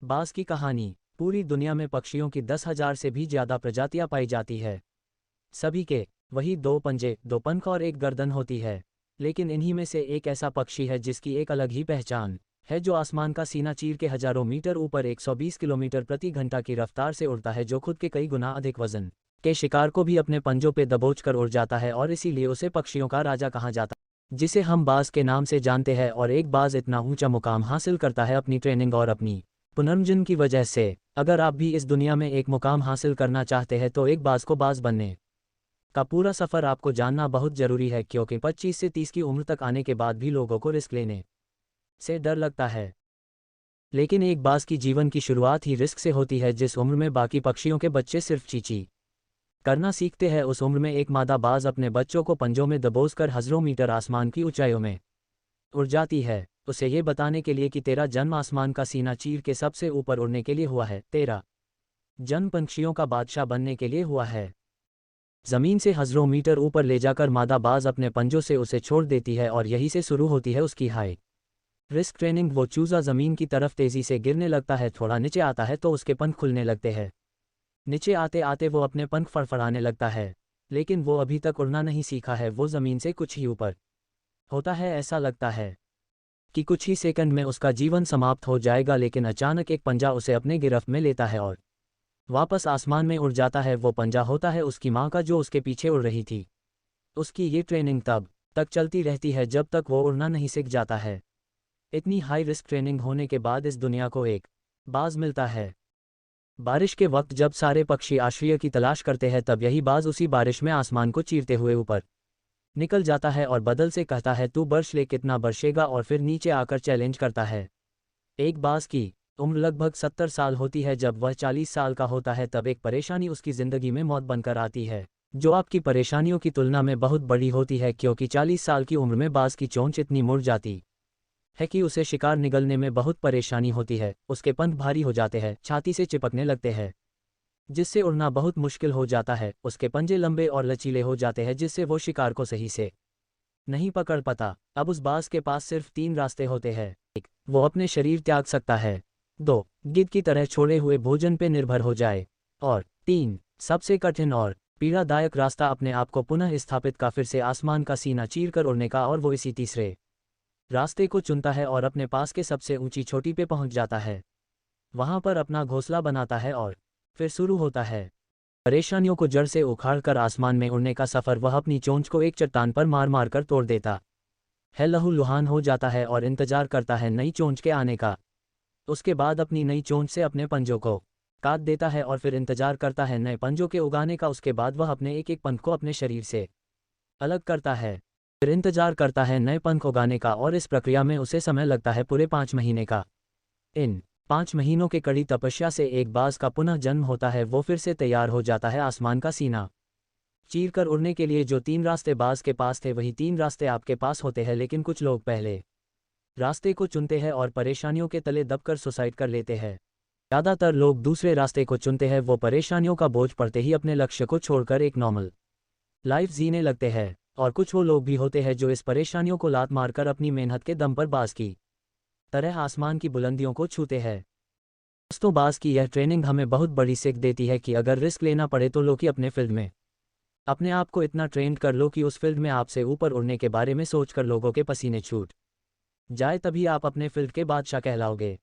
बाज की कहानी। पूरी दुनिया में पक्षियों की 10,000 से भी ज्यादा प्रजातियां पाई जाती है। सभी के वही दो पंजे, दो पंख और एक गर्दन होती है। लेकिन इन्हीं में से एक ऐसा पक्षी है जिसकी एक अलग ही पहचान है, जो आसमान का सीना चीर के हजारों मीटर ऊपर 120 किलोमीटर प्रति घंटा की रफ्तार से उड़ता है, जो खुद के कई गुना अधिक वजन के शिकार को भी अपने पंजों पे दबोच कर उड़ जाता है, और इसीलिए उसे पक्षियों का राजा कहा जाता है, जिसे हम बाज के नाम से जानते हैं। और एक बाज इतना ऊंचा मुकाम हासिल करता है अपनी ट्रेनिंग और अपनी पुनर्जन्म की वजह से। अगर आप भी इस दुनिया में एक मुकाम हासिल करना चाहते हैं तो एक बाज को बाज बनने का पूरा सफ़र आपको जानना बहुत ज़रूरी है, क्योंकि 25 से 30 की उम्र तक आने के बाद भी लोगों को रिस्क लेने से डर लगता है। लेकिन एक बाज की जीवन की शुरुआत ही रिस्क से होती है। जिस उम्र में बाकी पक्षियों के बच्चे सिर्फ चींची करना सीखते हैं, उस उम्र में एक मादा बाज अपने बच्चों को पंजों में दबोचकर हज़ारों मीटर आसमान की ऊंचाइयों में उड़ जाती है, उसे ये बताने के लिए कि तेरा जन्म आसमान का सीना चीर के सबसे ऊपर उड़ने के लिए हुआ है, तेरा जन्म पंछियों का बादशाह बनने के लिए हुआ है। ज़मीन से हज़ारों मीटर ऊपर ले जाकर मादा बाज अपने पंजों से उसे छोड़ देती है, और यहीं से शुरू होती है उसकी हाई रिस्क ट्रेनिंग। वो चूज़ा ज़मीन की तरफ तेज़ी से गिरने लगता है, थोड़ा नीचे आता है तो उसके पंख खुलने लगते हैं। नीचे आते आते वो अपने पंख फड़फड़ाने लगता है, लेकिन वो अभी तक उड़ना नहीं सीखा है। वो ज़मीन से कुछ ही ऊपर होता है, ऐसा लगता है कि कुछ ही सेकंड में उसका जीवन समाप्त हो जाएगा, लेकिन अचानक एक पंजा उसे अपने गिरफ्त में लेता है और वापस आसमान में उड़ जाता है। वो पंजा होता है उसकी माँ का, जो उसके पीछे उड़ रही थी। उसकी ये ट्रेनिंग तब तक चलती रहती है जब तक वो उड़ना नहीं सीख जाता है। इतनी हाई रिस्क ट्रेनिंग होने के बाद इस दुनिया को एक बाज मिलता है। बारिश के वक्त जब सारे पक्षी आश्रय की तलाश करते हैं, तब यही बाज उसी बारिश में आसमान को चीरते हुए ऊपर निकल जाता है और बदल से कहता है, तू बर्श ले, कितना बरसेगा, और फिर नीचे आकर चैलेंज करता है। एक बाज की उम्र लगभग 70 साल होती है। जब वह 40 साल का होता है तब एक परेशानी उसकी ज़िंदगी में मौत बनकर आती है, जो आपकी परेशानियों की तुलना में बहुत बड़ी होती है, क्योंकि 40 साल की उम्र में बाज की चोंच इतनी मुड़ जाती है कि उसे शिकार निगलने में बहुत परेशानी होती है। उसके पंख भारी हो जाते हैं, छाती से चिपकने लगते हैं, जिससे उड़ना बहुत मुश्किल हो जाता है। उसके पंजे लंबे और लचीले हो जाते हैं, जिससे वो शिकार को सही से नहीं पकड़ पाता। अब उस बाज के पास सिर्फ 3 रास्ते होते हैं। 1. वो अपने शरीर त्याग सकता है। 2. गिद्ध की तरह छोड़े हुए भोजन पे निर्भर हो जाए। और 3. सबसे कठिन और पीड़ादायक रास्ता, अपने आप को पुनः स्थापित का, फिर से आसमान का सीना चीर कर उड़ने का। और वो इसी तीसरे रास्ते को चुनता है और अपने पास के सबसे ऊंची चोटी पे पहुंच जाता है। वहां पर अपना घोंसला बनाता है और फिर शुरू होता है परेशानियों को जड़ से उखाड़कर आसमान में उड़ने का सफ़र। वह अपनी चोंच को एक चट्टान पर मार मार कर तोड़ देता है, लहूलुहान हो जाता है और इंतजार करता है नई चोंच के आने का। उसके बाद अपनी नई चोंच से अपने पंजों को काट देता है और फिर इंतजार करता है नए पंजों के उगाने का। उसके बाद वह अपने एक एक पंख को अपने शरीर से अलग करता है, फिर इंतजार करता है नए पंख उगाने का, और इस प्रक्रिया में उसे समय लगता है पूरे 5 महीने का। इन 5 महीनों के कड़ी तपस्या से एक बाज का पुनः जन्म होता है। वो फिर से तैयार हो जाता है आसमान का सीना चीर कर उड़ने के लिए। जो 3 रास्ते बाज के पास थे, वही 3 रास्ते आपके पास होते हैं, लेकिन कुछ लोग पहले रास्ते को चुनते हैं और परेशानियों के तले दबकर सुसाइड कर लेते हैं। ज़्यादातर लोग दूसरे रास्ते को चुनते हैं। वो परेशानियों का बोझ पड़ते ही अपने लक्ष्य को छोड़कर एक नॉर्मल लाइफ जीने लगते हैं। और कुछ वो लोग भी होते हैं जो इस परेशानियों को लात मारकर अपनी मेहनत के दम पर बाज की तरह आसमान की बुलंदियों को छूते हैं। दोस्तों, बाज की यह ट्रेनिंग हमें बहुत बड़ी सीख देती है कि अगर रिस्क लेना पड़े तो लो, कि अपने फील्ड में अपने आप को इतना ट्रेंड कर लो कि उस फील्ड में आपसे ऊपर उड़ने के बारे में सोचकर लोगों के पसीने छूट जाए, तभी आप अपने फील्ड के बादशाह कहलाओगे।